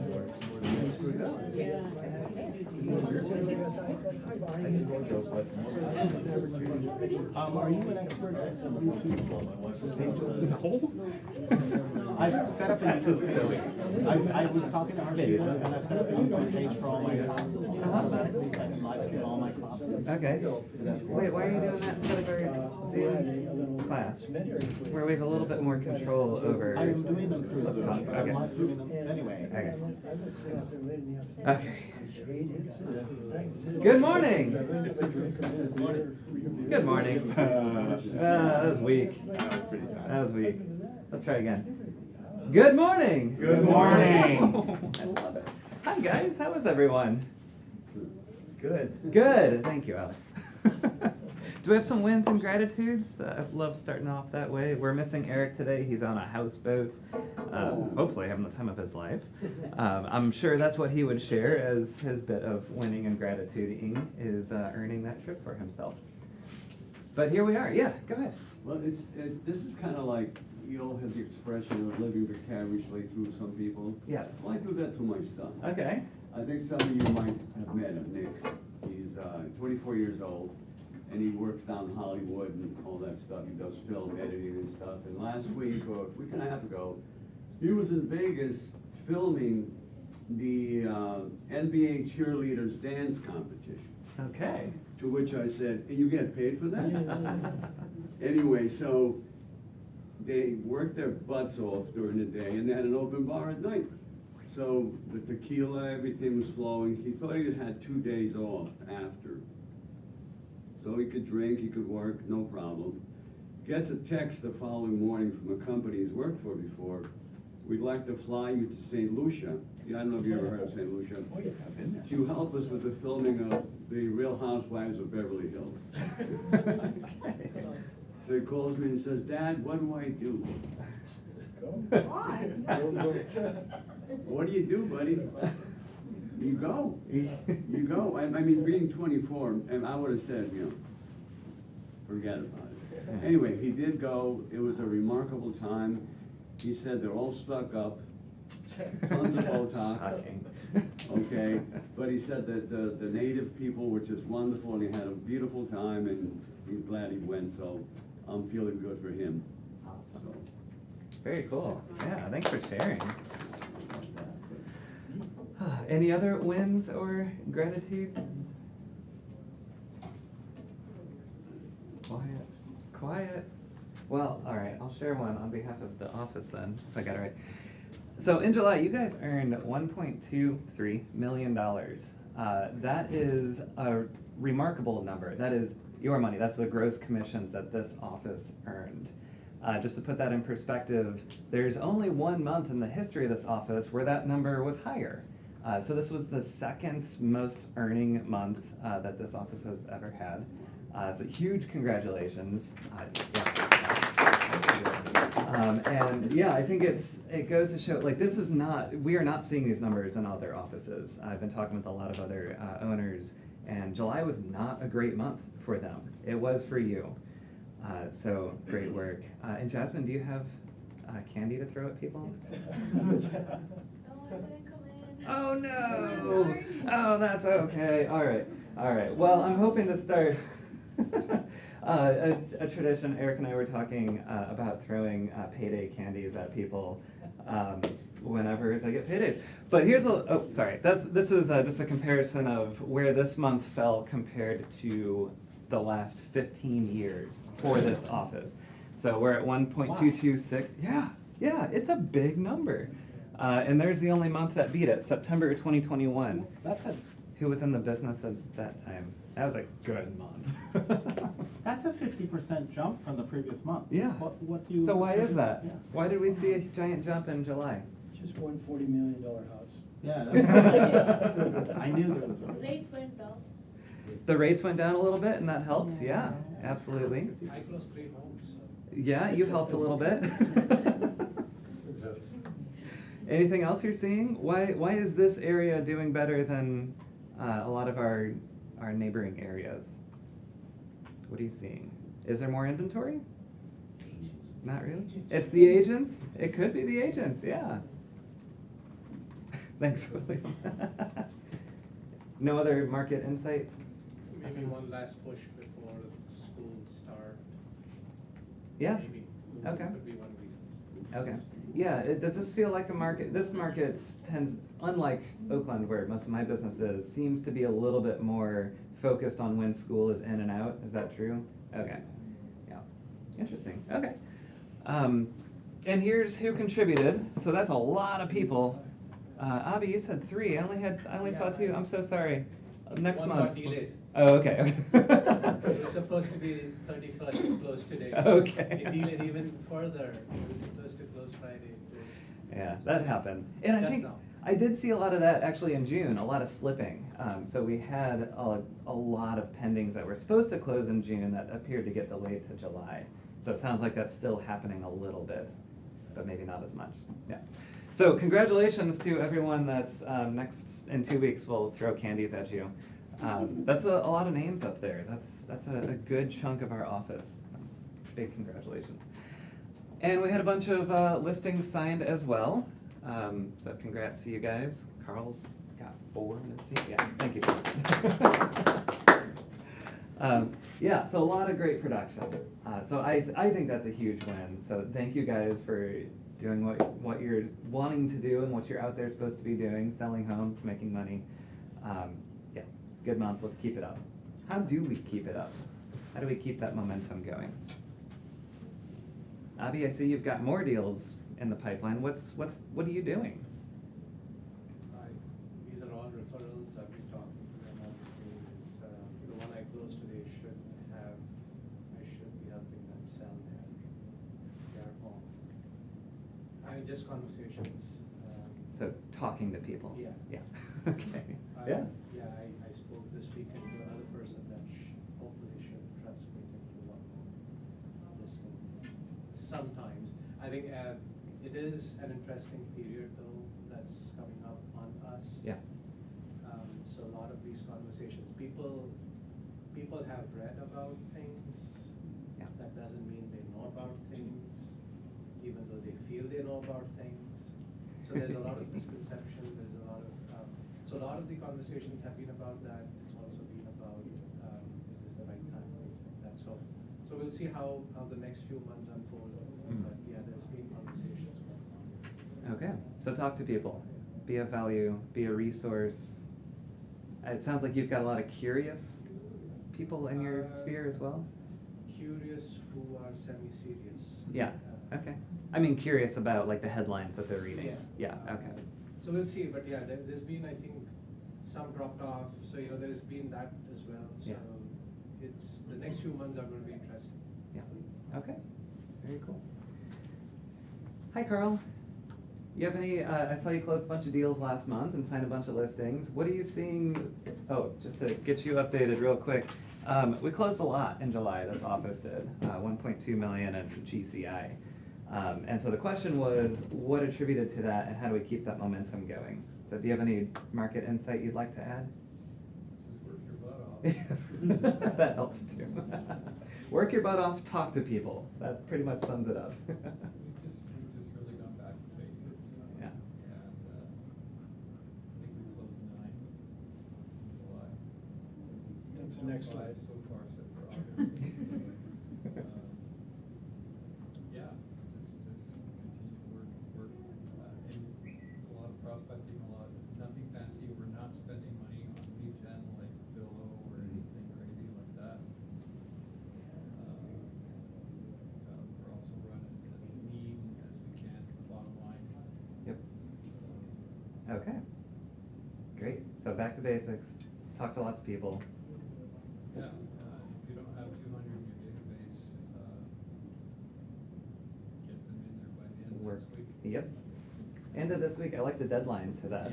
Are you an expert at YouTube? No. I've set up a YouTube. I was talking to Harshita, and I've set up a YouTube page for all my classes automatically, so I can live stream all my classes. Okay. Wait, why are you doing that instead of our Zoom class, where we have a little bit more control over? I'm doing them through Zoom. Okay. I'm live streaming them anyway. Okay. Good morning. Good morning. That was weak. That was weak. Let's try again. Good morning. Good morning. I love it. Hi guys, how is everyone? Good. Good. Thank you, Alex. Do we have some wins and gratitudes? I love starting off that way. We're missing Eric today. He's on a houseboat, hopefully having the time of his life. I'm sure that's what he would share as his bit of winning and gratituding is earning that trip for himself. But here we are. Yeah, go ahead. Well, this is kind of like, you all have the expression of living vicariously through some people. Yes. Well, I do that to my son. Okay. I think some of you might have met him, Nick. He's 24 years old, and he works down in Hollywood and all that stuff. He does film editing and stuff. And last week, or a week and a half ago, he was in Vegas filming the NBA cheerleaders dance competition. Okay. To which I said, and you get paid for that? Anyway, so they worked their butts off during the day, and they had an open bar at night. So the tequila, everything was flowing. He thought he had 2 days off after. So he could drink, he could work, no problem. Gets a text the following morning from a company he's worked for before. We'd like to fly you to St. Lucia. Yeah, I don't know if you ever heard of St. Lucia. Oh, yeah, I've been there. To help us with the filming of The Real Housewives of Beverly Hills. Okay. So he calls me and says, Dad, what do I do? What do you do, buddy? You go. You go. I mean, being 24, and I would have said, forget about it. Anyway, he did go. It was a remarkable time. He said they're all stuck up, tons of Botox. Shocking. Okay, but he said that the native people were just wonderful, and he had a beautiful time, and he's glad he went, so I'm feeling good for him. Awesome. Very cool. Yeah, thanks for sharing. Any other wins or gratitudes? Quiet. Quiet. Well, all right, I'll share one on behalf of the office then, if I got it right. So in July, you guys earned $1.23 million. That is a remarkable number. That is your money. That's the gross commissions that this office earned. Just to put that in perspective, there's only 1 month in the history of this office where that number was higher. So this was the second most earning month that this office has ever had. So huge congratulations. And yeah, I think it goes to show, like, we are not seeing these numbers in other offices. I've been talking with a lot of other owners, and July was not a great month for them. It was for you. So great work. And Jasmine, do you have candy to throw at people? Oh no! Oh, that's okay. All right. All right. Well, I'm hoping to start a tradition. Eric and I were talking about throwing payday candies at people whenever they get paydays. But here's sorry. This is just a comparison of where this month fell compared to the last 15 years for this office. So we're at 1.226. Yeah, it's a big number. And there's the only month that beat it, September 2021. Who was in the business at that time? That was a good month. That's a 50% jump from the previous month. Yeah. What do you? So why is that? Yeah. Why did we see a giant jump in July? Just one $40 million house. Yeah. That's I knew there was a Rate went down. The rates went down a little bit, and that helps. Yeah, absolutely. I closed 3 homes. Yeah, you helped a little bit. Anything else you're seeing? Why is this area doing better than a lot of our neighboring areas? What are you seeing? Is there more inventory? Agents. Not really. Agents. It's the agents? It could be the agents, yeah. Thanks, William. No other market insight? Maybe one last push before schools start. Yeah. Maybe. Okay. Could be one reason. Okay. Yeah, does this feel like a market? This market tends, unlike Oakland, where most of my business is, seems to be a little bit more focused on when school is in and out. Is that true? Okay. Yeah. Interesting. Okay. And here's who contributed. So that's a lot of people. Avi, you said 3. I only saw 2. I'm so sorry. Next One month. got delayed. Oh, okay. It was supposed to be 31st, closed today. Okay. It delayed even further. It was supposed to close Friday. It closed. Yeah, that happens. And I Just think now. I did see a lot of that actually in June, a lot of slipping. So we had a lot of pendings that were supposed to close in June that appeared to get delayed to July. So it sounds like that's still happening a little bit, but maybe not as much. Yeah. So congratulations to everyone that's next in 2 weeks. We'll throw candies at you. That's a lot of names up there. That's a good chunk of our office. Big congratulations. And we had a bunch of listings signed as well. So congrats to you guys. Carl's got 4 in his team. Yeah, thank you. Yeah, so a lot of great production. So I think that's a huge win. So thank you guys for doing what you're wanting to do and what you're out there supposed to be doing, selling homes, making money. Yeah, it's a good month. Let's keep it up. How do we keep it up? How do we keep that momentum going? Avi, I see you've got more deals in the pipeline. What are you doing? These are all referrals. I've been talking to them all these days. The one I closed today I should be helping them sell their home. Just conversations. So talking to people. Yeah. Yeah. Okay. Yeah. I spoke this weekend to another person that hopefully should translate into one more listing. Sometimes. I think it is an interesting period though that's coming up on us. Yeah. So a lot of these conversations, people have read about things. Yeah. That doesn't mean they know about things, even though they feel they know about things. So there's a lot of misconception, there's a lot of, so a lot of the conversations have been about that. It's also been about, is this the right time, things like that. So we'll see how the next few months unfold. But yeah, there's been conversations going on. Okay. So talk to people. Be of value. Be a resource. It sounds like you've got a lot of curious people in your sphere as well. Curious who are semi-serious. Yeah. Okay. I mean, curious about like the headlines that they're reading. Yeah. Yeah. Okay. So we'll see, but yeah, there's been, I think, some dropped off, so there's been that as well, so Yeah. it's, the next few months are gonna be interesting. Yeah. Okay. Very cool. Hi, Carl. You have any, I saw you close a bunch of deals last month and signed a bunch of listings. What are you seeing? Oh, just to get you updated real quick. We closed a lot in July, this office did, 1.2 million in GCI. And so the question was, what attributed to that and how do we keep that momentum going? So do you have any market insight you'd like to add? Just work your butt off. That helps too. Work your butt off, talk to people. That pretty much sums it up. We've just really gone back to basics. Yeah. And I think we closed 9 in July. That's the next slide. So far, set for August. Yeah, just continue to work, and a lot of prospecting, nothing fancy. We're not spending money on lead gen like Zillow or anything crazy like that. We're also running as lean as we can to the bottom line. Yep. Okay. Great. So back to basics. Talk to lots of people. Yeah, if you don't have 200 in your database, get them in there by the end of Work. this week. Yep. End of this week. I like the deadline to that.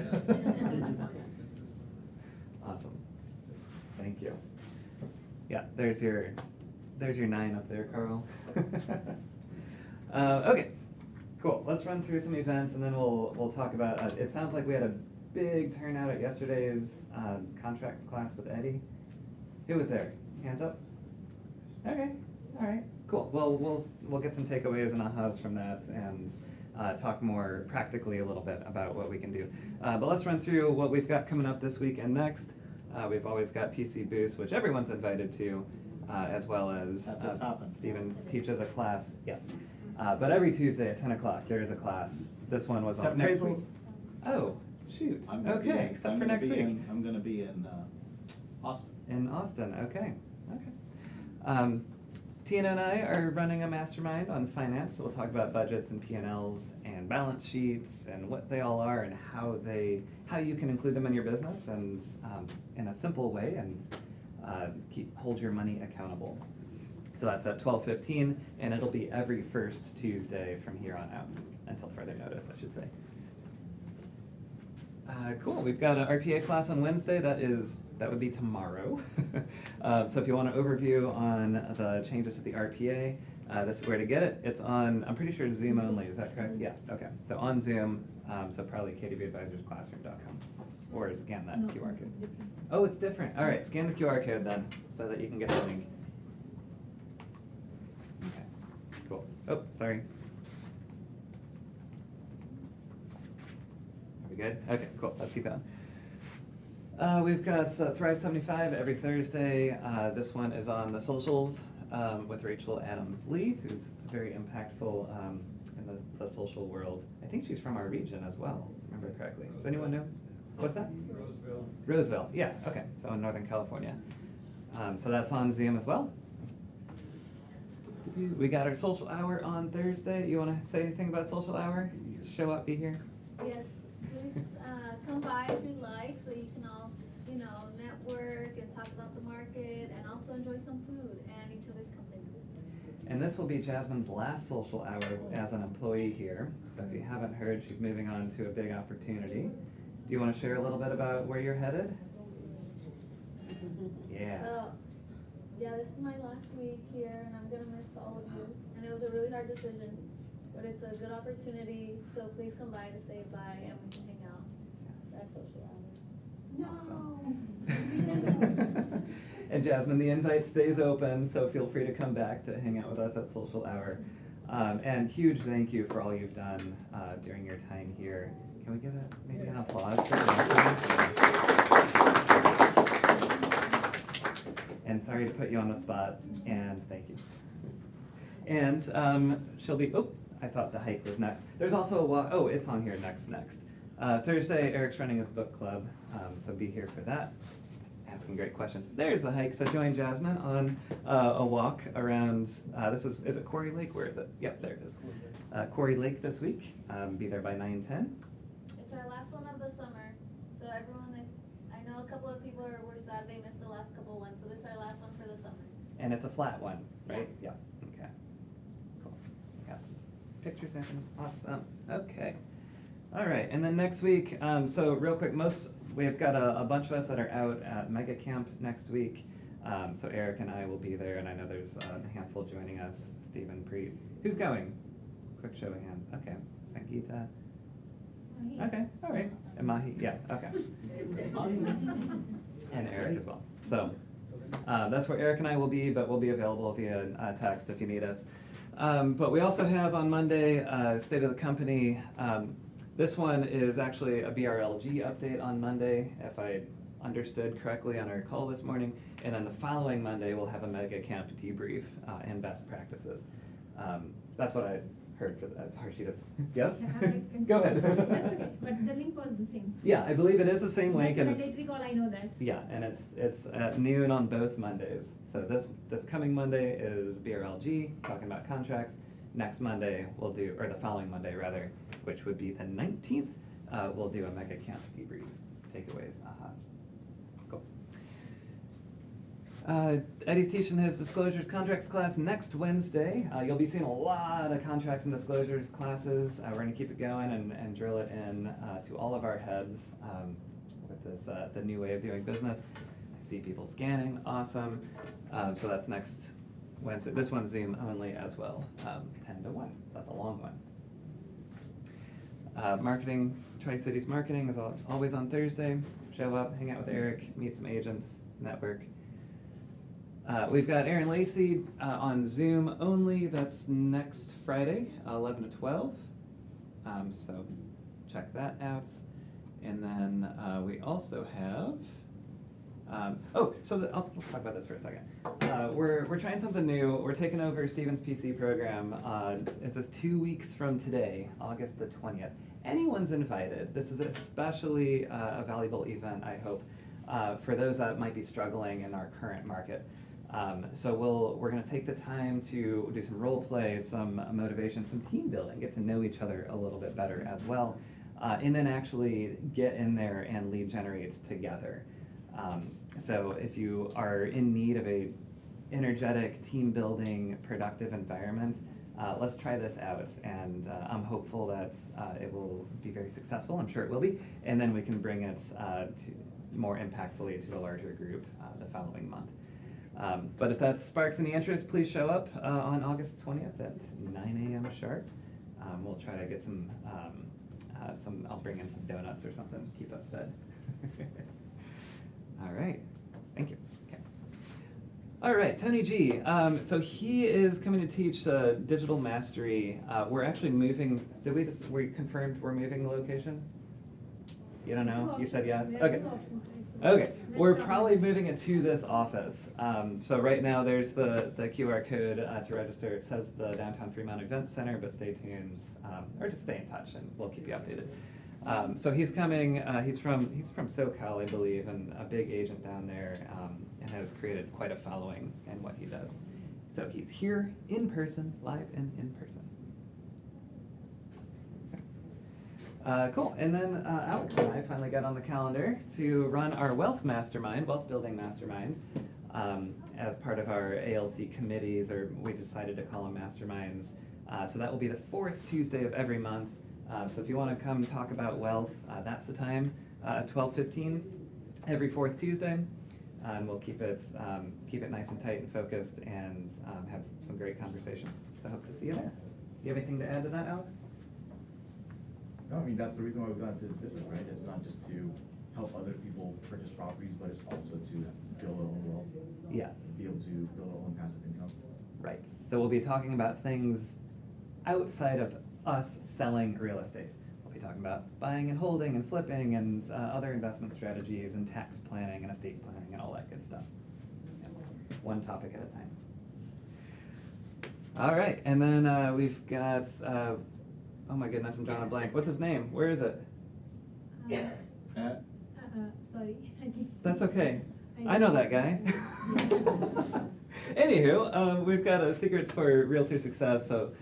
Awesome. Thank you. Yeah, there's your 9 up there, Carl. Okay, cool. Let's run through some events and then we'll talk about. It sounds like we had a big turnout at yesterday's contracts class with Eddie. Who was there? Hands up. Okay. All right. Cool. Well, we'll get some takeaways and ahas from that, and talk more practically a little bit about what we can do. But let's run through what we've got coming up this week and next. We've always got PC Boost, which everyone's invited to, as well as That just happened. Stephen teaches a class, yes. But every Tuesday at 10 o'clock, there is a class. This one was Except on next appraisals. week. Oh, shoot. I'm gonna be Okay, in- except I'm for gonna next be week. I'm gonna be in Austin. In Austin, okay, okay. Tina and I are running a mastermind on finance, so we'll talk about budgets and P&Ls and balance sheets and what they all are and how you can include them in your business and in a simple way and hold your money accountable. So that's at 12:15, and it'll be every first Tuesday from here on out, until further notice, I should say. Cool, we've got an RPA class on Wednesday, that would be tomorrow. So if you want an overview on the changes to the RPA, this is where to get it. It's on, I'm pretty sure Zoom only, is that correct? Yeah, okay, so on Zoom, so probably kdbadvisorsclassroom.com, or scan that QR code. Oh, it's different, all right, scan the QR code then, so that you can get the link. Okay, cool, oh, sorry. We good? Okay, cool. Let's keep going. We've got Thrive 75 every Thursday. This one is on the socials with Rachel Adams-Lee, who's very impactful in the social world. I think she's from our region as well, remember correctly. Does anyone know? What's that? Roseville. Roseville, yeah, okay. So in Northern California. So that's on Zoom as well. We got our social hour on Thursday. You want to say anything about social hour? Show up, be here. Yes, please come by if you'd like, so you can all, network and talk about the market and also enjoy some food and each other's company. And this will be Jasmine's last social hour as an employee here. So if you haven't heard, she's moving on to a big opportunity. Do you want to share a little bit about where you're headed? Yeah. So, this is my last week here, and I'm gonna miss all of you. And it was a really hard decision, but it's a good opportunity, so please come by to say bye and we can hang out at social hour. And Jasmine, the invite stays open, so feel free to come back to hang out with us at social hour. And huge thank you for all you've done during your time here. Can we get maybe an applause for Jasmine? And sorry to put you on the spot, and thank you. And she'll be, I thought the hike was next. There's also a walk, it's on here next. Thursday, Eric's running his book club, so be here for that. Asking great questions. There's the hike, so join Jasmine on a walk around, is it Quarry Lake? Where is it? Yep, there it is. Quarry Lake this week, be there by 9:10. It's our last one of the summer, so everyone, I know a couple of people were sad they missed the last couple ones, so this is our last one for the summer. And it's a flat one, right? Yeah. Okay. Cool. Got some pictures happening. Awesome. Okay. All right. And then next week, so real quick, we've got a bunch of us that are out at Mega Camp next week. So Eric and I will be there, and I know there's a handful joining us. Stephen, Preet. Who's going? Quick show of hands. Okay. Sangeeta. Okay. All right. And Mahi. Yeah. Okay. And Eric as well. So that's where Eric and I will be, but we'll be available via text if you need us. But we also have on Monday, State of the Company. This one is actually a BRLG update on Monday, if I understood correctly on our call this morning. And then the following Monday, we'll have a Mega Camp debrief and best practices. That's what I heard for Harshita's. Yes? Go ahead. That's okay, but the link was the same. Yeah, I believe it is the same link. That's And what I did recall, I know that. yeah, and it's at noon on both Mondays. So this coming Monday is BRLG, talking about contracts. Next Monday we'll do, or the following Monday rather, which would be the 19th, we'll do a Mega Camp debrief, takeaways, ahas. Cool. Eddie's teaching his disclosures contracts class next Wednesday. You'll be seeing a lot of contracts and disclosures classes. We're gonna keep it going and drill it in to all of our heads with this the new way of doing business. I see people scanning, awesome. So that's next Wednesday. This one's Zoom only as well, 10 to 1. That's a long one. Marketing, Tri-Cities Marketing is always on Thursday. Show up, hang out with Eric, meet some agents, network. We've got Aaron Lacey on Zoom only. That's next Friday, 11 to 12. So check that out. And then we also have, let's talk about this for a second. We're trying something new. We're taking over Stephen's PC program. This is 2 weeks from today, August the 20th. Anyone's invited. This is especially a valuable event, I hope, for those that might be struggling in our current market. So we're going to take the time to do some role play, some motivation, some team building, get to know each other a little bit better as well, and then actually get in there and lead generate together. So if you are in need of a energetic, team building, productive environment, let's try this out, and I'm hopeful that it will be very successful. I'm sure it will be, and then we can bring it more impactfully to a larger group the following month. But if that sparks any interest, please show up on August 20th at 9 a.m. sharp. We'll try to get some, I'll bring in some donuts or something, keep us fed. All right, thank you. Okay. All right, Tony G. So he is coming to teach digital mastery. We're actually moving, we confirmed we're moving the location? You don't know? You said yes? Okay. Okay, we're probably moving it to this office. So right now there's the QR code to register. It says the Downtown Fremont Event Center, but stay tuned, or just stay in touch and we'll keep you updated. So he's coming, he's from SoCal, I believe, and a big agent down there, and has created quite a following in what he does. So he's here in person, live and in person. Cool, and then Alex and I finally got on the calendar to run our wealth building mastermind, as part of our ALC committees, or we decided to call them masterminds. So that will be the 4th Tuesday of every month. So if you want to come talk about wealth, that's the time, 12:15 every 4th Tuesday. And we'll keep it nice and tight and focused, and have some great conversations. So I hope to see you there. You have anything to add to that, Alex? No, I mean, that's the reason why we've gone into this business, right? It's not just to help other people purchase properties, but it's also to build our own wealth. Yes. Be able to build our own passive income. Right. So we'll be talking about things outside of us selling real estate. We'll be talking about buying and holding and flipping and other investment strategies and tax planning and estate planning and all that good stuff. Yeah. One topic at a time. All right, and then we've got, oh my goodness, I'm drawing a blank. What's his name? Where is it? Sorry. That's okay. I know that guy. Anywho, we've got Secrets for Realtor Success. So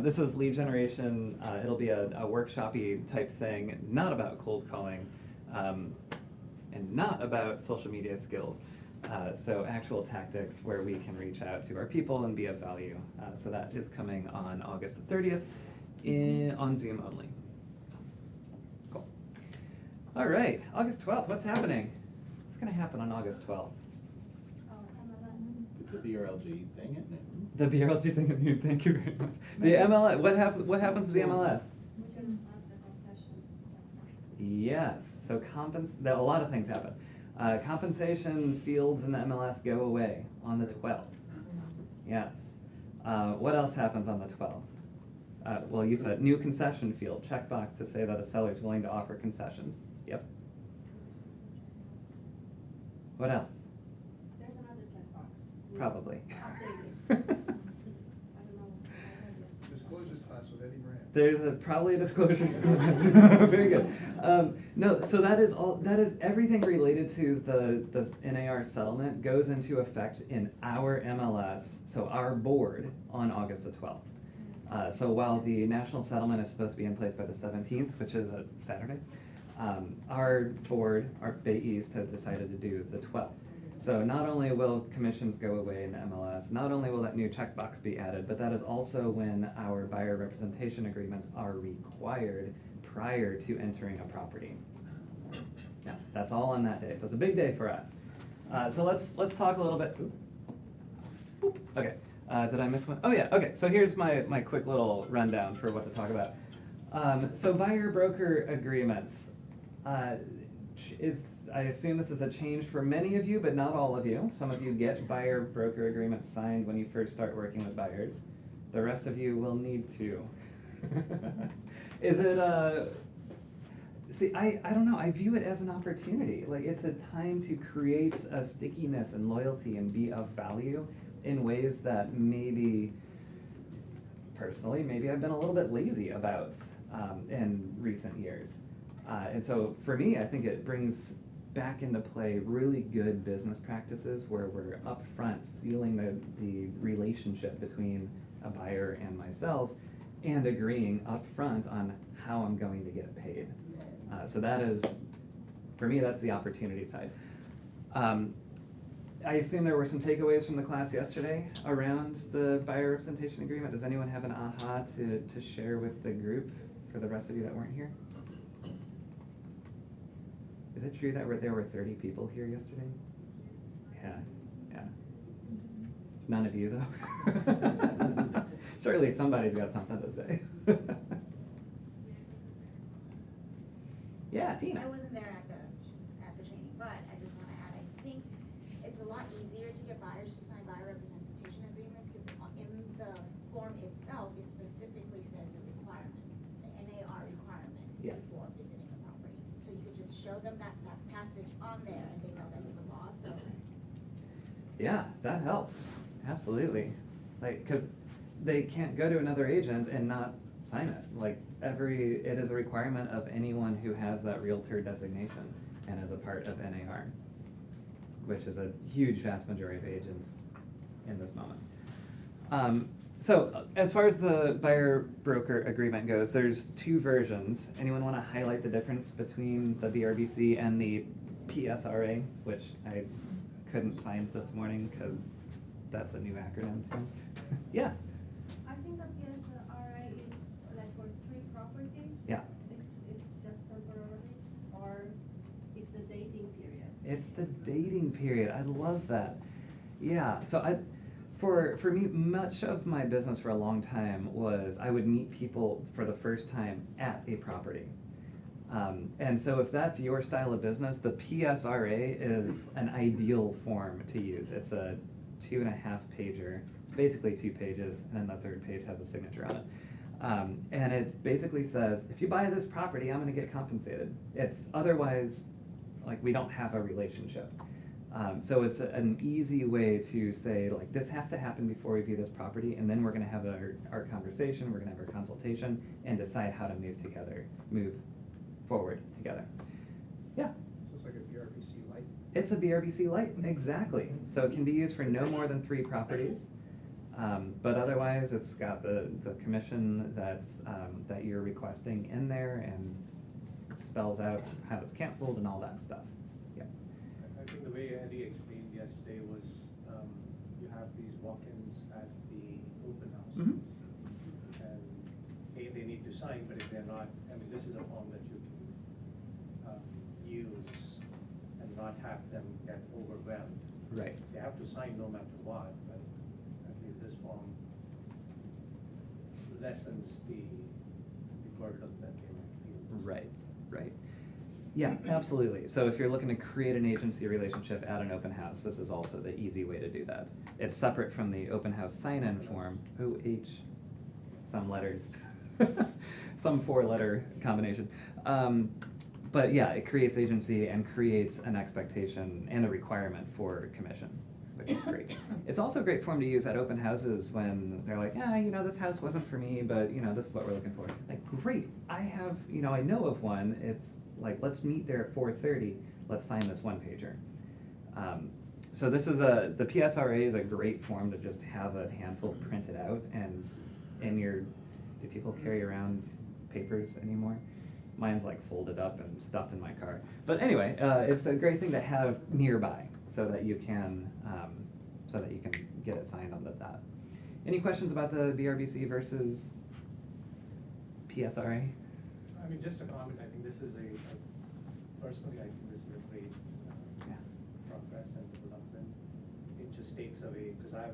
this is lead generation. It'll be a workshop-y type thing, not about cold calling, and not about social media skills. So actual tactics where we can reach out to our people and be of value. So that is coming on August the 30th on Zoom only. Cool. All right, August 12th, what's happening? What's going to happen on August 12th? The BRLG thing at noon. The BRLG thing at noon, thank you very much. The MLS, what happens to the MLS? Yes, so a lot of things happen. Compensation fields in the MLS go away on the 12th. Yes. What else happens on the 12th? Well, you said new concession field, checkbox to say that a seller is willing to offer concessions. Yep. What else? There's another checkbox. Probably. Updated. I don't know. Disclosures class with Eddie Brand. There's probably a disclosures class. Very good. No, so that is everything related to the NAR settlement goes into effect in our MLS, so our board, on August the 12th. So while the national settlement is supposed to be in place by the 17th, which is a Saturday, our board, our Bay East, has decided to do the 12th. So not only will commissions go away in the MLS, not only will that new checkbox be added, but that is also when our buyer representation agreements are required prior to entering a property. Yeah, that's all on that day. So it's a big day for us. So let's talk a little bit. Boop. Okay. Did I miss one? Oh yeah, okay, so here's my quick little rundown for what to talk about. So buyer-broker agreements. I assume this is a change for many of you, but not all of you. Some of you get buyer-broker agreements signed when you first start working with buyers. The rest of you will need to. Is it, see, I don't know, I view it as an opportunity. Like, it's a time to create a stickiness and loyalty and be of value in ways that maybe, personally, maybe I've been a little bit lazy about in recent years. And so for me, I think it brings back into play really good business practices where we're upfront sealing the relationship between a buyer and myself and agreeing upfront on how I'm going to get paid. So that is, for me, that's the opportunity side. I assume there were some takeaways from the class yesterday around the buyer representation agreement. Does anyone have an aha to share with the group for the rest of you that weren't here? Is it true that there were 30 people here yesterday? Yeah, yeah. None of you, though? Surely somebody's got something to say. Yeah, Tina. I wasn't there at the training, but I just want to add, I think it's a lot easier to get buyers to sign buyer representation agreements because in the form itself, it specifically says a requirement, the NAR requirement Yes. before visiting a property. So you could just show them that passage on there and they know that's the law, so. Yeah, that helps. Absolutely. Like, because they can't go to another agent and not sign it. Like, it is a requirement of anyone who has that realtor designation and is a part of NAR, which is a huge vast majority of agents in this moment. So as far as the buyer broker agreement goes, there's two versions. Anyone want to highlight the difference between the BRBC and the PSRA, which I couldn't find this morning because that's a new acronym too. Yeah. I think the PSRA is like for 3 properties. Yeah. It's just temporary, or it's the dating period. It's the dating period. I love that. Yeah. So for me, much of my business for a long time was I would meet people for the first time at a property. And so if that's your style of business, the PSRA is an ideal form to use. It's a 2.5 pager. It's basically 2 pages, and then the 3rd page has a signature on it. And it basically says, if you buy this property, I'm going to get compensated. It's otherwise, like, we don't have a relationship. So it's an easy way to say, like, this has to happen before we view this property, and then we're going to have our conversation, we're going to have our consultation, and decide how to move forward together. Yeah. So it's like a BRPC light? It's a BRBC light, exactly. So it can be used for no more than 3 properties. But otherwise, it's got the commission that you're requesting in there and spells out how it's canceled and all that stuff. Yeah. I think the way Andy explained yesterday was you have these walk-ins at the open houses. Mhm. And they need to sign, but if they're not, I mean, this is a form that you can use and not have them get overwhelmed. Right. They have to sign no matter what, but at least this form lessens the burden that they might feel. Right, right. Yeah, absolutely. So if you're looking to create an agency relationship at an open house, this is also the easy way to do that. It's separate from the open house sign-in form, OH, some letters, some 4-letter combination. But yeah, it creates agency and creates an expectation and a requirement for commission, which is great. It's also a great form to use at open houses when they're like, this house wasn't for me, but this is what we're looking for. Like, great, I know of one. It's like, let's meet there at 4:30. Let's sign this 1-pager. So this is the PSRA is a great form to just have a handful printed out and do people carry around papers anymore? Mine's like folded up and stuffed in my car. But anyway, it's a great thing to have nearby so that you can get it signed on the dot. Any questions about the BRBC versus PSRA? I mean, just a comment, I think this is personally, I think this is a great progress and development. It just takes away, because I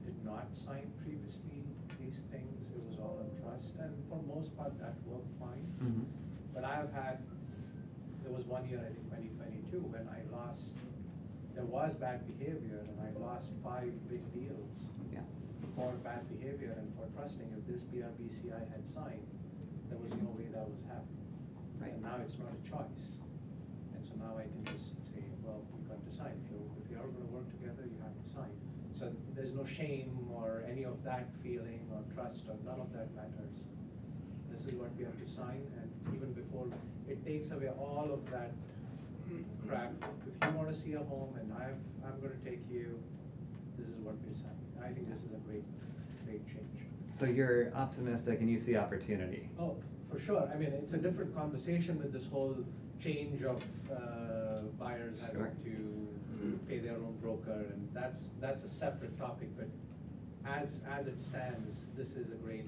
did not sign previously these things, it was all on trust, and for most part that worked fine. Mm-hmm. But there was one year, I think 2022, when there was bad behavior and I lost 5 big deals. Yeah. for bad behavior and for trusting, if this BRBCI had signed, there was no way that was happening. Right. And now it's not a choice. And so now I can just say, well, you got to sign. If you are gonna work together, you have to sign. So there's no shame or any of that feeling or trust or none of that matters. This is what we have to sign, and even before, it takes away all of that crap. If you wanna see a home and I'm gonna take you, this is what we sign. I think this is a great change. So you're optimistic and you see opportunity. Oh, for sure. I mean, it's a different conversation with this whole change of buyers having Sure. to pay their own broker, and that's a separate topic, but as it stands, this is a great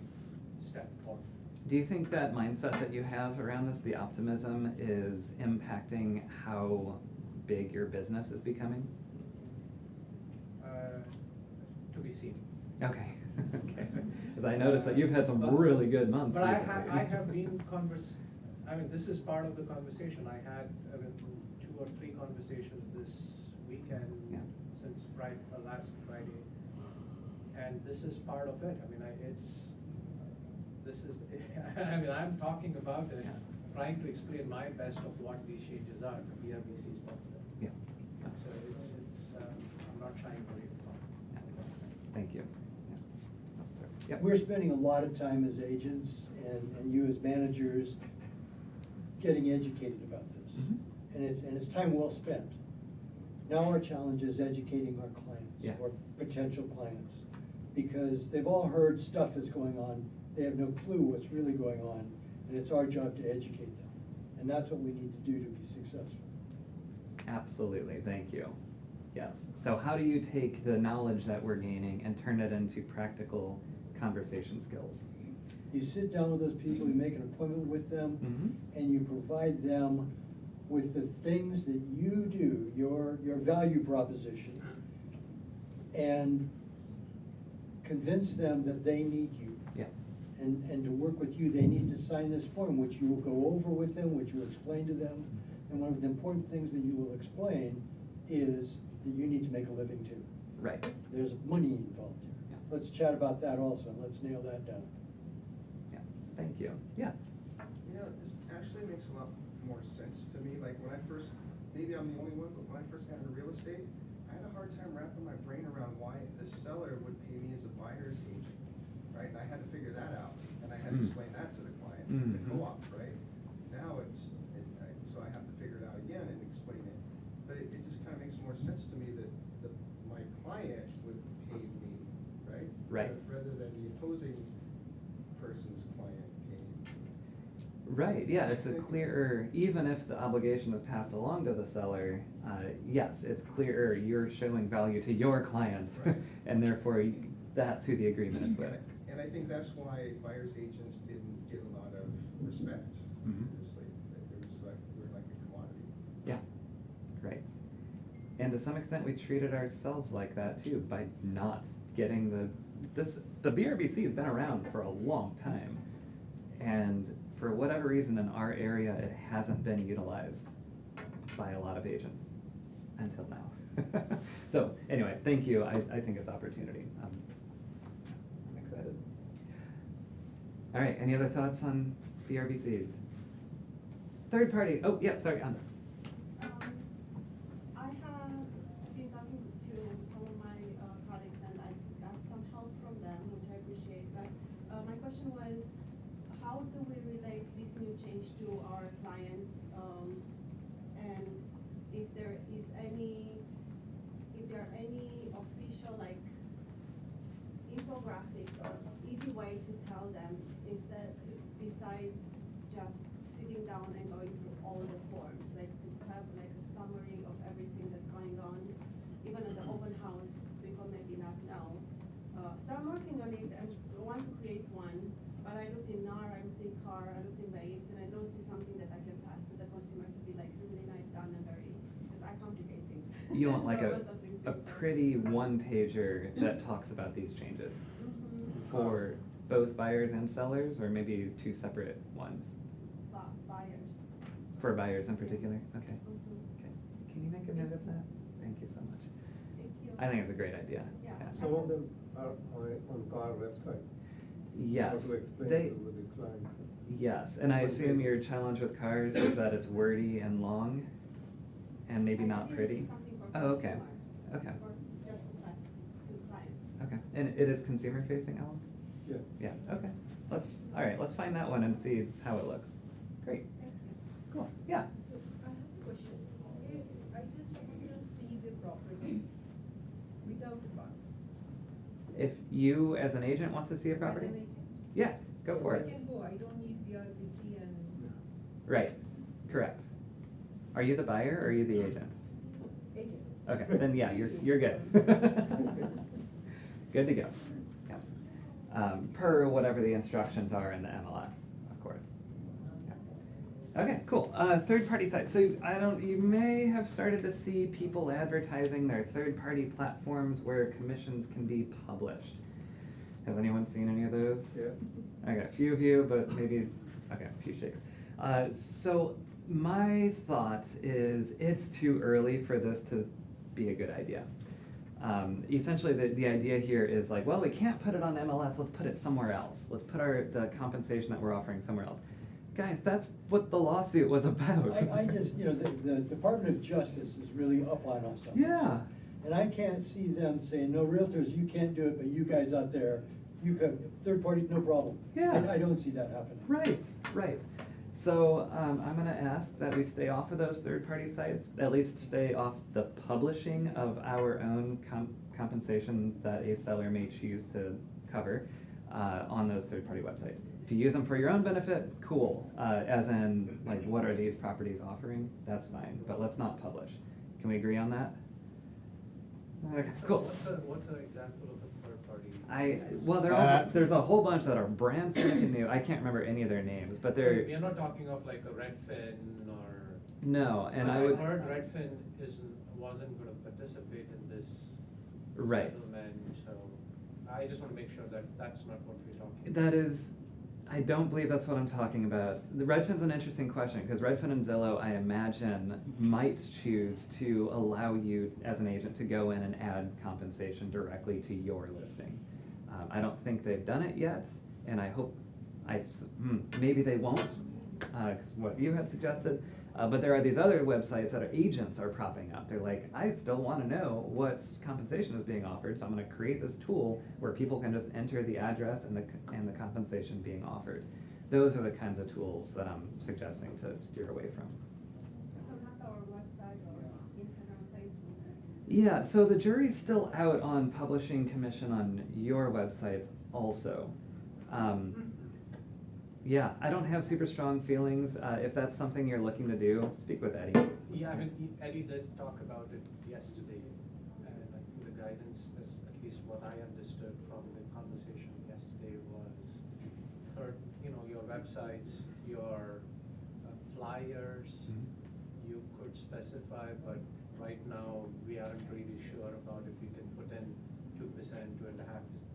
step forward. Do you think that mindset that you have around this, the optimism, is impacting how big your business is becoming? To be seen. Okay, okay. Because I noticed that you've had some really good months But recently. I have been I mean, this is part of the conversation. I had 2 or 3 conversations this weekend, Yeah. since last Friday. And this is part of it. I mean, I mean, I'm talking about it, Yeah. trying to explain my best of what these changes are. The BRBC is part of it. Yeah. So I'm not shying away from it. Thank you. Yeah. Yes, sir. Yep. We're spending a lot of time as agents and you as managers getting educated about this. Mhm. And it's time well spent. Now our challenge is educating our clients. Yes. Or potential clients. Because they've all heard stuff is going on, they have no clue what's really going on, and it's our job to educate them. And that's what we need to do to be successful. Absolutely, thank you. Yes, so how do you take the knowledge that we're gaining and turn it into practical conversation skills? You sit down with those people, you make an appointment with them, Mhm. and you provide them with the things that you do, your value proposition, and convince them that they need you. Yeah. And to work with you, they need to sign this form, which you will go over with them, which you will explain to them. And one of the important things that you will explain is that you need to make a living too. Right. There's money involved here. Yeah. Let's chat about that also, and let's nail that down. Yeah, thank you. Yeah. You know, this actually makes a lot more sense to me. Like when I first, maybe I'm the only one, but when I first got into real estate, I had a hard time wrapping my brain around why the seller would pay me as a buyer's agent, right? And I had to figure that out, and I had to explain that to the client, the Mhm. co-op, right? Now so I have to figure it out again and explain it. But it just kind of makes more sense to me that my client would pay me, right? Right. Rather than the opposing person's client paying. Right, yeah, it's a clearer, even if the obligation is passed along to the seller, yes, it's clearer you're showing value to your client, Right. and therefore that's who the agreement is with. And I think that's why buyer's agents didn't get a lot of respect, Mhm. honestly. It was like, we're like a commodity. Yeah, right. And to some extent, we treated ourselves like that too, by not getting the BRBC has been around for a long time. And for whatever reason in our area, it hasn't been utilized by a lot of agents until now. So anyway, thank you. I think it's opportunity. I'm excited. All right, any other thoughts on BRBCs? Third party, oh, yeah, sorry, Anda. I have been talking to some of my colleagues and I got some help from them, which I appreciate. But my question was, how do we relate this new change to our clients? And if there are any official infographics or easy way to tell them besides just sitting down and going through all the forms, like to have a summary of everything that's going on, even at the open house, people maybe not know. So I'm working on it. I want to create one, but I looked in NAR, I looked in CAR, I looked in BASE, and I don't see something that I can pass to the consumer to be really nice done and very, because I complicate things. You want like So a something a simple. pretty one-pager that talks about these changes Mhm. for both buyers and sellers, or maybe two separate ones? Buyers. For buyers in particular? Okay. Mhm. Okay. Can you make a note of that? Thank you so much. Thank you. I think it's a great idea. Yeah. So on car website. Yes, How to explain they, to the clients. yes, and I assume your challenge with cars is that it's wordy and long, and maybe I not didn't pretty? see something for Oh, okay, consumer, okay, for just to clients. okay, and it is consumer facing, Ellen? Yeah. Yeah, okay, all right, let's find that one and see how it looks. Great, cool, yeah. So I have a question. If I just want to see the property without a bond. If you, as an agent, want to see a As property? an agent. Yeah, go for I it. can go, I don't need BRBC and Right, correct. Are you the buyer or are you the agent? agent. Okay, then yeah, you're good. Good to go. Yeah. Per whatever the instructions are in the MLS, of course. Yeah. Okay, cool. Third-party sites. So you may have started to see people advertising their third-party platforms where commissions can be published. Has anyone seen any of those? Yeah. Okay, a few of you, but maybe, okay, a few shakes. So my thought is it's too early for this to be a good idea. Essentially, the idea here is like, well, we can't put it on MLS, let's put it somewhere else. Let's put the compensation that we're offering somewhere else. Guys, that's what the lawsuit was about. I just, the Department of Justice is really up on us on this. Yeah. And I can't see them saying, no, realtors, you can't do it, but you guys out there, you could, third party, no problem. Yeah. I don't see that happening. Right, right. So I'm gonna ask that we stay off of those third-party sites, at least stay off the publishing of our own compensation that a seller may choose to cover on those third-party websites. If you use them for your own benefit, cool. As in, like, what are these properties offering? That's fine, but let's not publish. Can we agree on that? Okay, So cool. What's an example of a third party? Well, there's a whole bunch that are brand spanking new. I can't remember any of their names, but So they're. we're not talking of like a Redfin or. No, and I Because would. heard Redfin wasn't gonna participate in this Right. settlement, so I just wanna make sure that that's not what we're talking about. That is, I don't believe that's what I'm talking about. The Redfin's an interesting question, because Redfin and Zillow, I imagine, might choose to allow you as an agent to go in and add compensation directly to your listing. I don't think they've done it yet, and I hope, maybe they won't, what you had suggested. But there are these other websites that agents are propping up. They're like, I still want to know what compensation is being offered, so I'm going to create this tool where people can just enter the address and the compensation being offered. Those are the kinds of tools that I'm suggesting to steer away from. So not our website or Instagram, Facebook. Yeah, so the jury's still out on publishing commission on your websites also. Yeah, I don't have super strong feelings. If that's something you're looking to do, speak with Eddie. Yeah, I mean, Eddie did talk about it yesterday, and I think the guidance, is at least what I understood from the conversation yesterday was, your websites, your flyers, you could specify, but right now, we aren't really sure about if we can put in 2%, 2.5%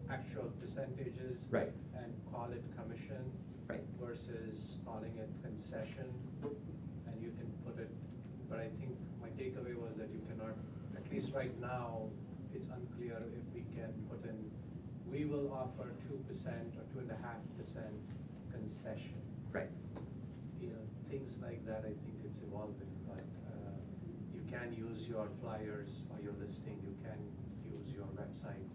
actual percentages. Right. And call it commission. Right. Versus calling it concession, and you can put it, but I think my takeaway was that you cannot, at least right now, it's unclear if we can put in, we will offer 2% or 2.5% concession. Right. Things like that, I think it's evolving, but you can use your flyers for your listing, you can use your website.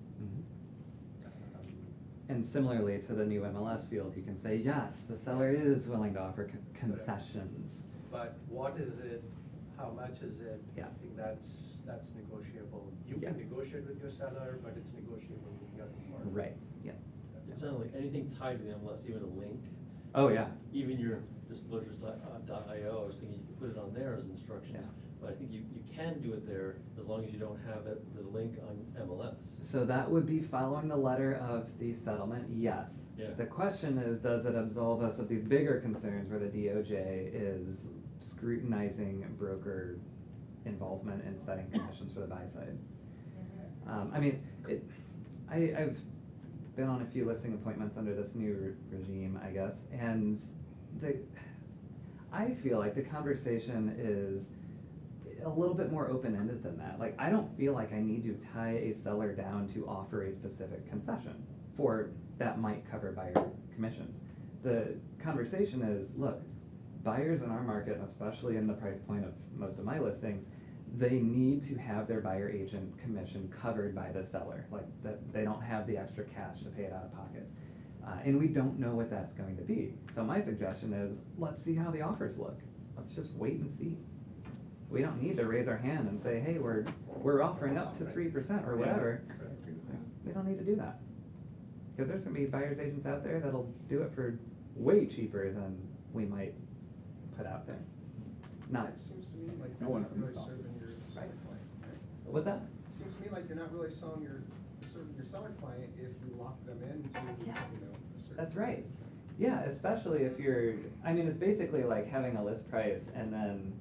And similarly to the new MLS field, you can say, yes, the seller is willing to offer concessions. But what is it, how much is it? Yeah. I think that's negotiable. You Yes. can negotiate with your seller, but it's negotiable with the other party. Right, yeah. It sounded like anything tied to the MLS, even a link. Oh, So yeah. Even your disclosures.io, I was thinking you could put it on there as instructions. Yeah. But I think you can do it there as long as you don't have the link on MLS. So that would be following the letter of the settlement, yes. Yeah. The question is, does it absolve us of these bigger concerns where the DOJ is scrutinizing broker involvement in setting commissions for the buy side? I mean, I've been on a few listing appointments under this new regime, I guess, and I feel like the conversation is, a little bit more open-ended than that. Like, I don't feel like I need to tie a seller down to offer a specific concession for that might cover buyer commissions. The conversation is, look, buyers in our market, and especially in the price point of most of my listings, they need to have their buyer agent commission covered by the seller, like that they don't have the extra cash to pay it out of pocket. And we don't know what that's going to be. So my suggestion is, let's see how the offers look. Let's just wait and see. We don't need to raise our hand and say, hey, we're offering up to 3% or whatever. We don't need to do that. Because there's gonna be buyer's agents out there that'll do it for way cheaper than we might put out there. Not. It seems to me like No you're one not from really this office. serving your seller client, right? What's that? Seems to me like you're not really serving your seller client if you lock them into, you know, a certain. That's right. percentage. Yeah, especially if you're, I mean, it's basically like having a list price and then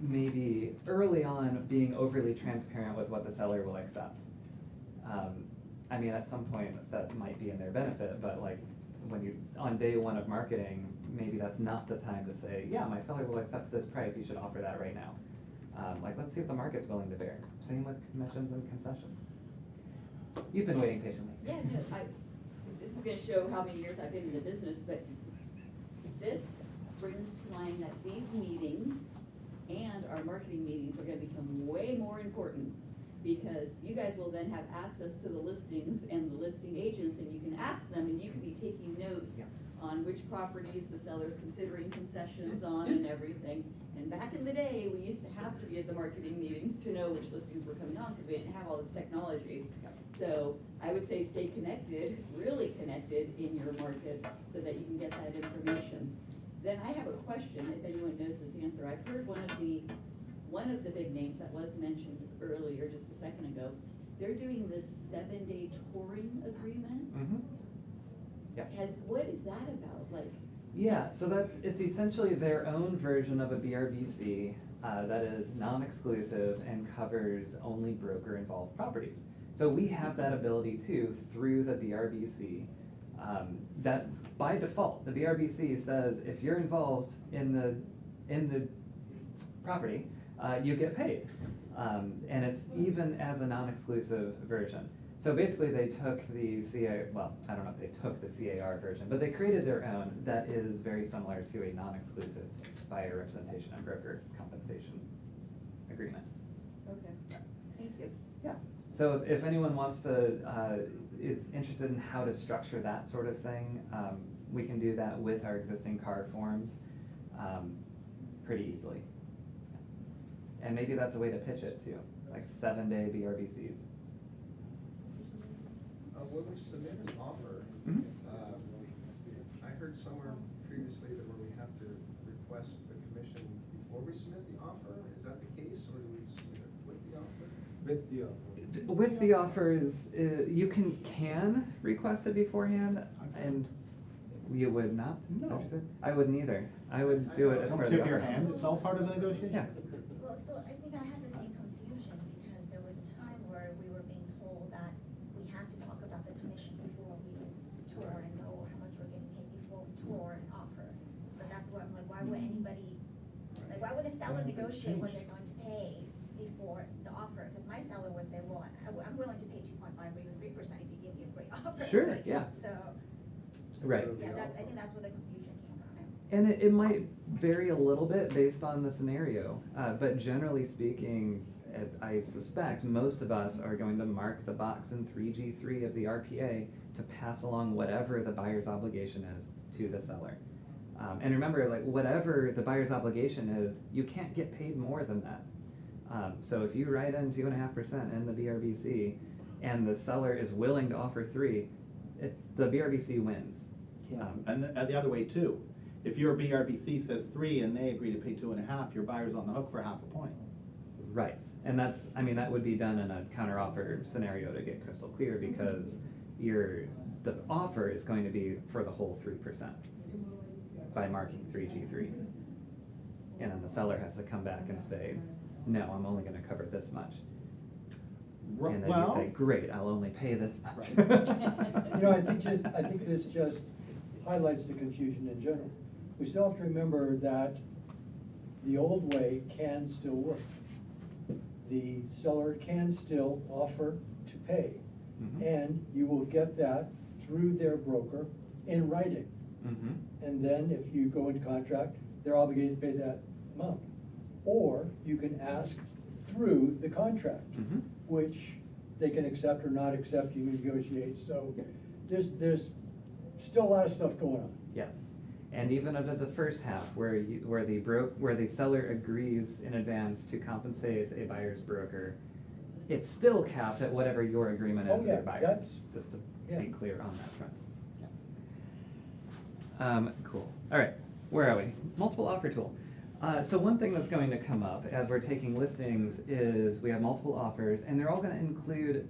maybe early on being overly transparent with what the seller will accept. I mean, at some point that might be in their benefit, but like when you, on day one of marketing, maybe that's not the time to say, yeah, my seller will accept this price, you should offer that right now. Like, let's see if the market's willing to bear. Same with commissions and concessions. You've been waiting patiently. Yeah, no, this is gonna show how many years I've been in the business, but this brings to mind that these meetings and our marketing meetings are gonna become way more important, because you guys will then have access to the listings and the listing agents, and you can ask them, and you can be taking notes on which properties the seller's considering concessions on and everything. And back in the day, we used to have to be at the marketing meetings to know which listings were coming on, because we didn't have all this technology. So I would say stay connected, really connected in your market, so that you can get that information. Then I have a question, if anyone knows this answer. I've heard one of the big names that was mentioned earlier, just a second ago, they're doing this 7-day touring agreement. Mm-hmm. Yeah. What is that about? Like, Yeah, so it's essentially their own version of a BRBC that is non-exclusive and covers only broker-involved properties. So we have that ability too through the BRBC. That by default, the BRBC says if you're involved in the property, you get paid. And it's even as a non-exclusive version. So basically they took the I don't know if they took the CAR version, but they created their own that is very similar to a non-exclusive buyer representation and broker compensation agreement. okay, thank you. Yeah. So if anyone wants to, is interested in how to structure that sort of thing, we can do that with our existing CAR forms pretty easily. And maybe that's a way to pitch it too, like 7-day BRBCs. When we submit an offer, Mhm. I heard somewhere previously that where we have to request the commission before we submit the offer. Is that the case, or do we submit it with the offer? With the offer. With the offers, you can request it beforehand, and you would not? Is that what you said? I wouldn't either. I would do it as part of the Tip your offer. hand, it's all part of the negotiation? Yeah. Well, so I think I had the same confusion, because there was a time where we were being told that we have to talk about the commission before we tour and know how much we're getting paid before we tour and offer. So that's what I'm like, why would anybody, like, why would a seller negotiate what they're going to pay before the offer? Because my seller would say, well, I'm willing to pay 2.5 or even 3% if you give me a great offer. Sure, Like, yeah. So, Right. yeah, I think that's where the confusion came from. And it might vary a little bit based on the scenario, but generally speaking, I suspect most of us are going to mark the box in 3G3 of the RPA to pass along whatever the buyer's obligation is to the seller. And remember, like, whatever the buyer's obligation is, you can't get paid more than that. So if you write in 2.5% in the BRBC and the seller is willing to offer 3, the BRBC wins. And the other way too. If your BRBC says 3 and they agree to pay 2.5, your buyer's on the hook for half a point. Right, and that would be done in a counteroffer scenario to get crystal clear, because the offer is going to be for the whole 3% by marking 3G3. And then the seller has to come back and say, no, I'm only gonna cover this much. And then you say, great, I'll only pay this much. You know, I think this just highlights the confusion in general. We still have to remember that the old way can still work. The seller can still offer to pay, Mhm. and you will get that through their broker in writing. Mhm. And then if you go into contract, they're obligated to pay that amount. Or you can ask through the contract, Mhm. which they can accept or not accept, you negotiate. So there's still a lot of stuff going on. Yes, and even under the first half, where the seller agrees in advance to compensate a buyer's broker, it's still capped at whatever your agreement is Oh, with yeah, your buyer. that's- Just to yeah. be clear on that front. Cool. All right, where are we? Multiple offer tool. So one thing that's going to come up as we're taking listings is we have multiple offers, and they're all going to include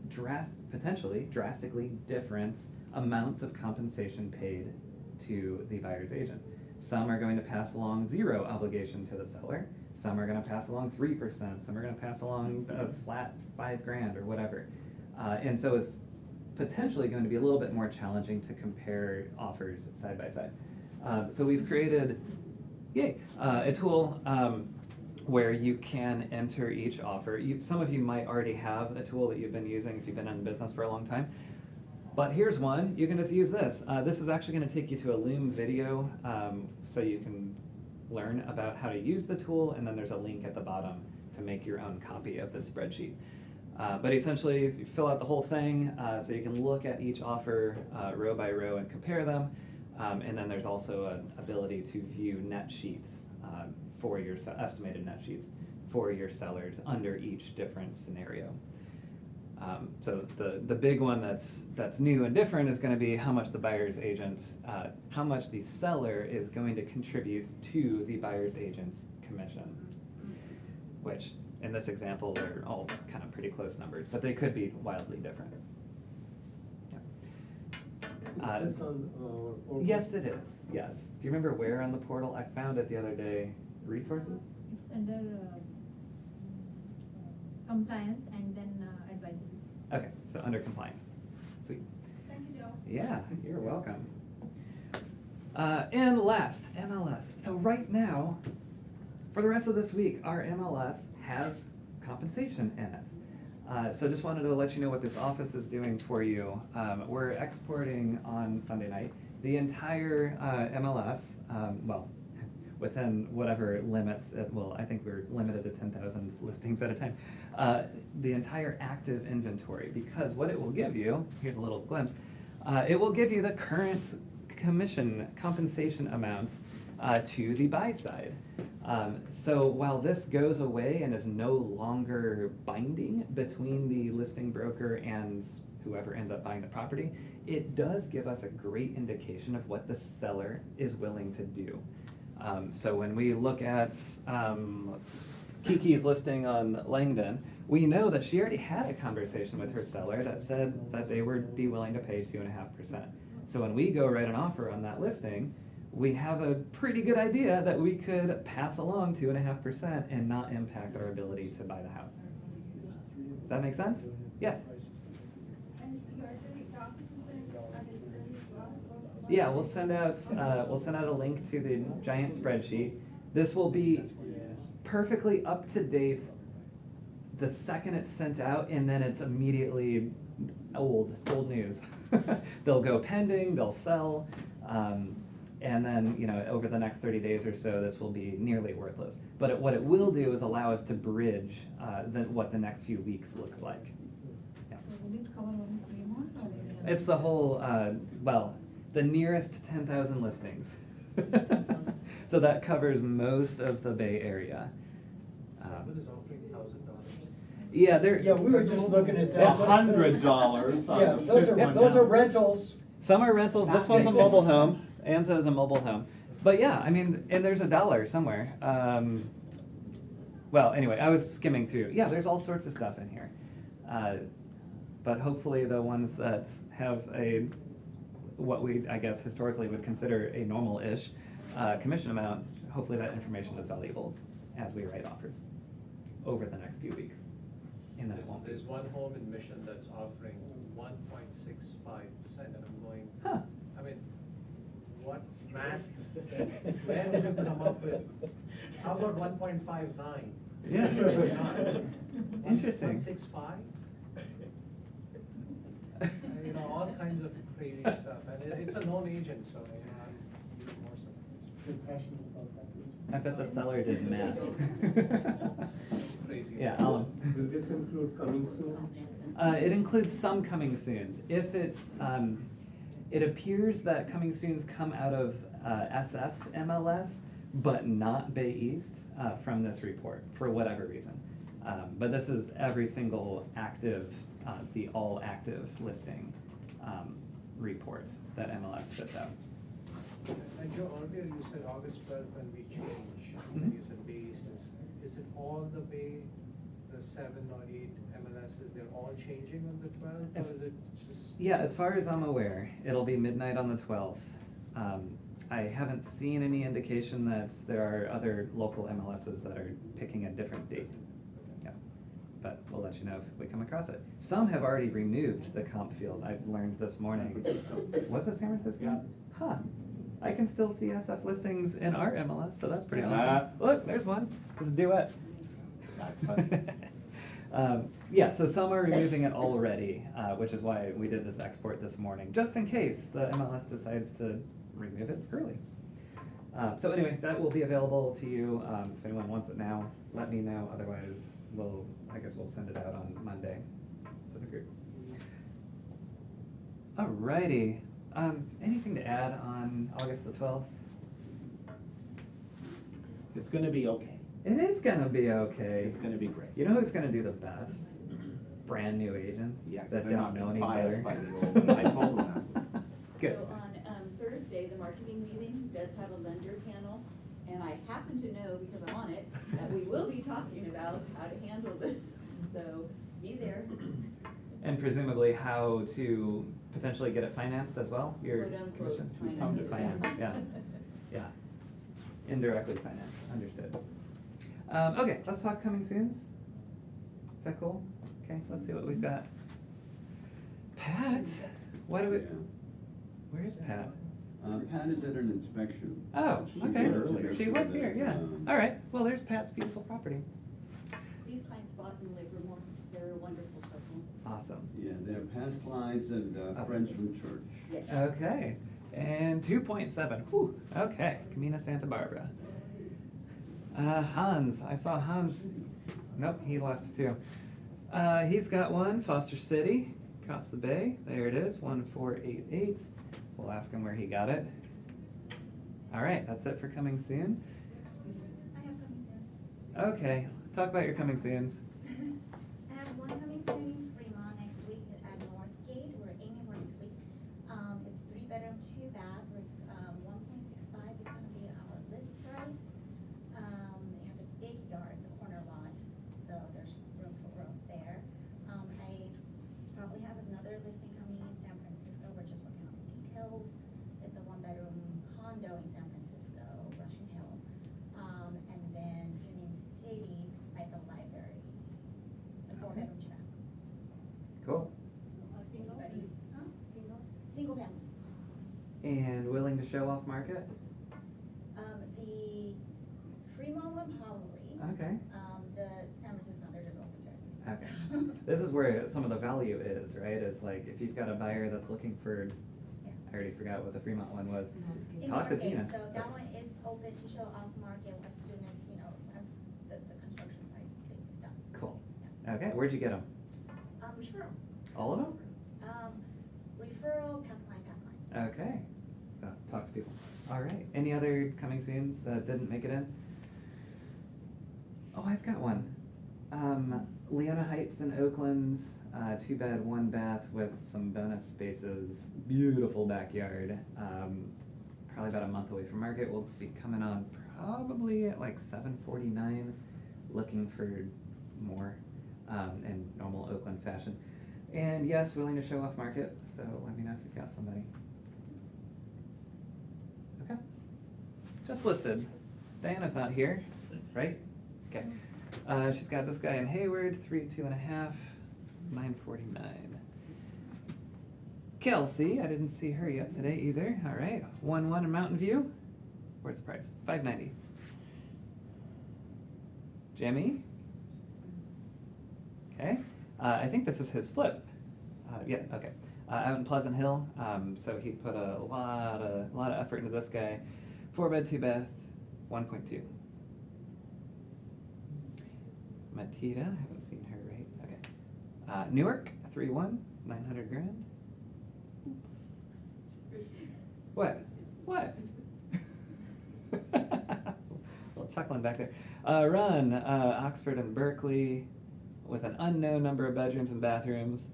potentially drastically different amounts of compensation paid to the buyer's agent. Some are going to pass along 0 obligation to the seller. Some are going to pass along 3%. Some are going to pass along a flat $5,000 or whatever. And so it's potentially going to be a little bit more challenging to compare offers side by side. So we've created, a tool where you can enter each offer. Some of you might already have a tool that you've been using if you've been in the business for a long time. But here's one. You can just use this. This is actually going to take you to a Loom video, so you can learn about how to use the tool, and then there's a link at the bottom to make your own copy of this spreadsheet. But essentially, if you fill out the whole thing, so you can look at each offer row by row and compare them, and then there's also an ability to view net sheets for your estimated net sheets for your sellers under each different scenario. So the big one that's new and different is going to be how much the buyer's agent, how much the seller is going to contribute to the buyer's agent's commission, which in this example they're all kind of pretty close numbers, but they could be wildly different. Yeah. Is this on, portal? Yes, it is. Yes. Do you remember where on the portal? I found it the other day. Resources? It's under compliance and then advisories. Okay, so under compliance. Sweet. Thank you, Joe. Yeah, you're welcome. And last, MLS. So right now, for the rest of this week, our MLS has compensation in it. So just wanted to let you know what this office is doing for you. We're exporting on Sunday night the entire MLS, well, within whatever limits, I think we're limited to 10,000 listings at a time, the entire active inventory, because what it will give you, here's a little glimpse, it will give you the current compensation amounts to the buy side. So while this goes away and is no longer binding between the listing broker and whoever ends up buying the property, it does give us a great indication of what the seller is willing to do. So when we look at Kiki's listing on Langdon, we know that she already had a conversation with her seller that said that they would be willing to pay 2.5%. So when we go write an offer on that listing, we have a pretty good idea that we could pass along 2.5% and not impact our ability to buy the house. Does that make sense? Yes? And you are doing the offices and are they sending it to us or? Yeah, we'll send out a link to the giant spreadsheet. This will be perfectly up to date the second it's sent out, and then it's immediately old news. They'll go pending, they'll sell, and then over the next 30 days or so, this will be nearly worthless. But what it will do is allow us to bridge what the next few weeks looks like. Yeah. So will it cover only Fremont or any other? It's the whole, the nearest 10,000 listings. So that covers most of the Bay Area. Someone is offering $1,000. Yeah, they're. Yeah, we were just looking at that. $100 on Yeah, the those fifth are, one those are down. rentals. Some are rentals. This one's a mobile home. Anza's a mobile home. But yeah, I mean, and there's $1 somewhere. Well, anyway, I was skimming through. Yeah, there's all sorts of stuff in here. But hopefully the ones that have what we, I guess, historically would consider a normal-ish commission amount, hopefully that information is valuable as we write offers over the next few weeks. And then it won't be. There's one home in Mission that's offering 1.65%, and I'm going, Huh. I mean, what's math, where did you come up with, how about 1.59? Yeah. Interesting. 1.65? You know, all kinds of crazy stuff, and it's a known agent, so, you know, I'm even more surprised. You're passionate about that. I bet the seller did math. Crazy. Yeah, Alan. Will this include coming soon? It includes some coming soons. If it's, it appears that coming soons come out of SF MLS, but not Bay East from this report for whatever reason. But this is every single active, the all active listing report that MLS spits out. And Joe, earlier you said August 12th when we change, Mhm. and you said Bay East is it all the Bay, the 7 or 8 MLSs, they're all changing on the 12th, or It's- is it just? Yeah, as far as I'm aware, it'll be midnight on the 12th. I haven't seen any indication that there are other local MLSs that are picking a different date. Yeah, but we'll let you know if we come across it. Some have already removed the comp field. I learned this morning. Was it San Francisco? Yeah. Huh. I can still see SF listings in our MLS, so that's pretty Yeah. awesome. Look, there's one. This is a duet. That's funny. Yeah, so some are removing it already, which is why we did this export this morning, just in case the MLS decides to remove it early. So anyway, that will be available to you. If anyone wants it now, let me know. Otherwise, I guess we'll send it out on Monday to the group. Alrighty. Anything to add on August the 12th? It's gonna be okay. It is gonna be okay. It's gonna be great. You know who's gonna do the best? Brand new agents Yeah, 'cause that they're don't not know any biased better. by the old. I told them that. Good. So on Thursday, the marketing meeting does have a lender panel, and I happen to know, because I'm on it, that we will be talking about how to handle this, so be there. And presumably how to potentially get it financed as well, your Quote, unquote, commissions? To some degree. Finance, yeah, yeah. Indirectly financed, understood. Okay, let's talk coming soons. Is that cool? Okay, let's see what we've got. Pat, what do we, Yeah. where's Pat? Pat is at an inspection. Oh, She's okay, here earlier she for was that, here, yeah. All right, well, there's Pat's beautiful property. These clients bought in Livermore, they're a wonderful couple. Awesome. Yeah, they're past clients and friends from church. Yes. Okay, and 2.7, whew, okay, Camina Santa Barbara. Hans, I saw Hans, nope, he left too. He's got one, Foster City, across the bay, there it is, 1488. We'll ask him where he got it. All right, that's it for coming soon. I have coming soons. Okay, talk about your coming soons. I have one coming soon in Fremont next week at Northgate. We're aiming for next week. It's 3-bedroom, 2-bath. With 1.65 is going to be our list price. It has a big yard. It's a corner lot, so there's room for growth there. I probably have another listing coming in San Francisco. We're just working on the details. It's a 1-bedroom condo in San Francisco, Russian Hill. And then Union City by the library. It's a 4-bedroom, 2-bath. Cool. Single? Anybody? Huh? Single? Single family. And willing to show off market? The Fremont one probably. Okay. The San Francisco, they're just open to it. Okay. This is where some of the value is, right? Is like if you've got a buyer that's looking for, I already forgot what the Fremont one was. In Talk to market, Tina. so that one is open to show off market as soon as, as the construction site thing is done. Cool. Okay, where'd you get them? Referral. All of them? Referral, past client. Okay. So talk to people. All right. Any other coming soons that didn't make it in? Oh, I've got one. Leona Heights in Oakland, 2-bed, 1-bath with some bonus spaces. Beautiful backyard. Probably about a month away from market. We'll be coming on probably at like 7:49, looking for more in normal Oakland fashion. And yes, willing to show off market, so let me know if you've got somebody. Okay. Just listed. Diana's not here, right? Okay. She's got this guy in Hayward, 3, 2.5, 949. Kelsey, I didn't see her yet today either. All right, 1-1 in Mountain View. Where's the price? $590. Jimmy. Okay. I think this is his flip. Yeah. Okay. Out in Pleasant Hill. So he put a lot of effort into this guy. 4-bed, 2-bath, 1.2. Matita, I haven't seen her, right? Okay. Newark, 3-1, 900 grand. What? What? A little chuckling back there. Run, Oxford and Berkeley, with an unknown number of bedrooms and bathrooms.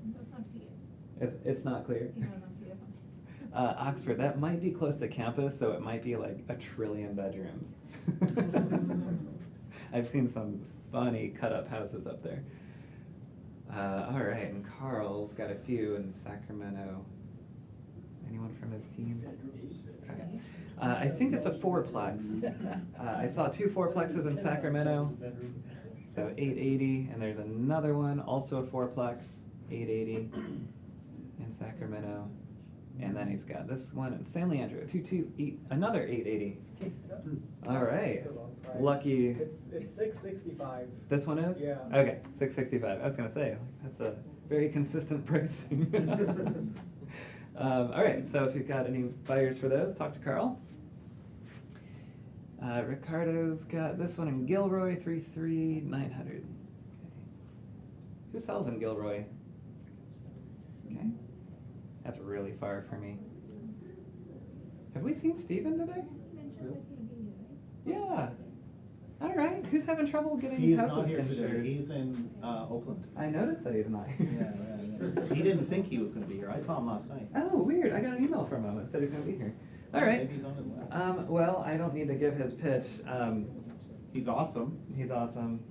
That's not clear. It's not clear. You know, not clear for me. Oxford, that might be close to campus, so it might be like 1 trillion bedrooms. I've seen some funny cut-up houses up there. All right, and Carl's got a few in Sacramento. Anyone from his team? Okay. I think it's a 4-plex. I saw 2 4-plexes in Sacramento, so 880, and there's another one, also a 4-plex, 880 in Sacramento. And then he's got this one in San Leandro, 228, another 880. All right, lucky. It's 665. This one is? Yeah. Okay, 665. I was gonna say, that's a very consistent pricing. All right, so if you've got any buyers for those, talk to Carl. Ricardo's got this one in Gilroy, 33900. Okay. Who sells in Gilroy? Okay. That's really far for me. Have we seen Steven today? Yeah. All right. Who's having trouble getting He is houses not here insured? today. He's in Oakland. I noticed that he's not here. Yeah. He didn't think he was going to be here. I saw him last night. Oh, weird. I got an email from him that said he's going to be here. All right. Maybe he's on his way. Well, I don't need to give his pitch. He's awesome. He's awesome.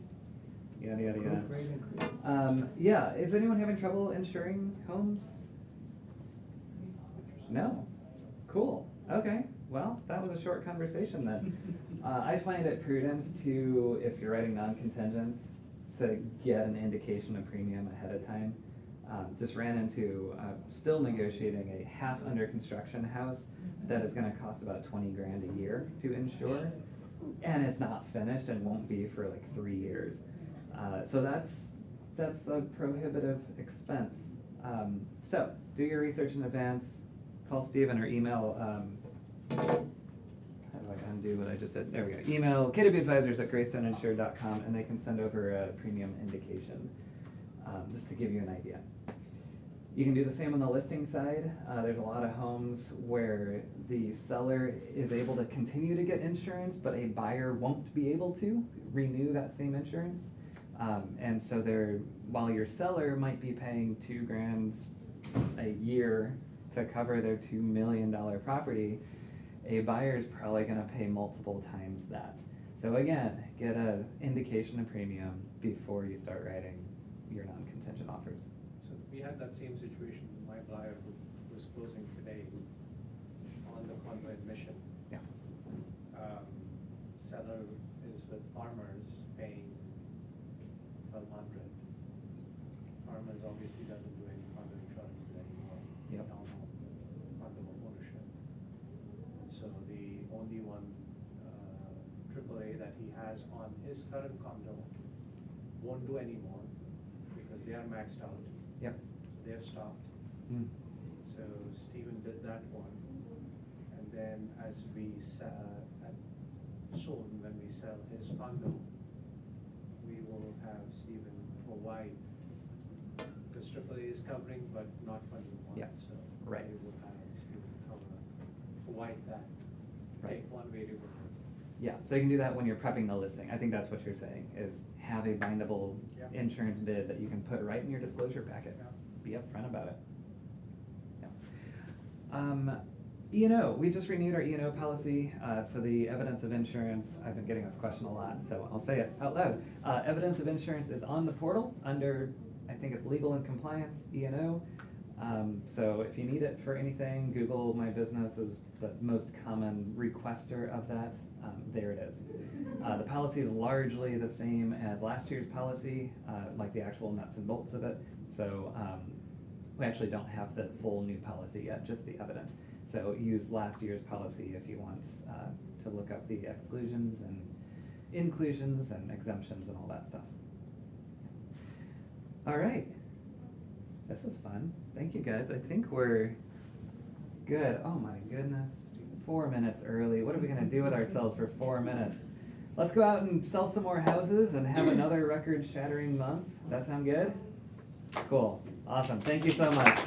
Yada, yada, Great, yada. great. Yeah, is anyone having trouble insuring homes? No? Cool. Okay. Well, that was a short conversation then. I find it prudent to, if you're writing non-contingents, to get an indication of premium ahead of time. Just ran into, still negotiating a half under construction house that is gonna cost about 20 grand a year to insure. And it's not finished and won't be for like 3 years. So that's a prohibitive expense. So do your research in advance. Call Steven or email, how do I undo what I just said? There we go. Email KWAdvisors@greystoneinsured.com and they can send over a premium indication, just to give you an idea. You can do the same on the listing side. There's a lot of homes where the seller is able to continue to get insurance, but a buyer won't be able to renew that same insurance. And so while your seller might be paying $2 grand a year to cover their $2 million property, a buyer is probably gonna pay multiple times that. So again, get an indication of premium before you start writing your non-contingent offers. So we had that same situation, my buyer who was closing today on the Conway Mission. Yeah. Seller is with Farmers paying 1,200. Farmers obviously doesn't do any condo insurances anymore. Yep. Condo ownership. So the only one AAA that he has on his current condo won't do anymore because they are maxed out. Yep. They have stopped. Mm. So Stephen did that one. And then as we soon when we sell his condo, we will have Stephen provide, because AAA is covering but not for new ones. Yeah. So Right. we will have Stephen provide that. Right. Take one variable. Yeah, so you can do that when you're prepping the listing. I think that's what you're saying, is have a bindable Yeah. insurance bid that you can put right in your disclosure packet. Yeah. Be upfront about it. Yeah. E&O, we just renewed our E&O policy, so the evidence of insurance, I've been getting this question a lot, so I'll say it out loud. Evidence of insurance is on the portal under, I think it's legal and compliance, E&O. So if you need it for anything, Google My Business is the most common requester of that. There it is. The policy is largely the same as last year's policy, like the actual nuts and bolts of it. So we actually don't have the full new policy yet, just the evidence. So use last year's policy if you want to look up the exclusions and inclusions and exemptions and all that stuff. All right. This was fun. Thank you guys. I think we're good. Oh my goodness. 4 minutes early. What are we gonna do with ourselves for 4 minutes? Let's go out and sell some more houses and have another record-shattering month. Does that sound good? Cool. Awesome. Thank you so much.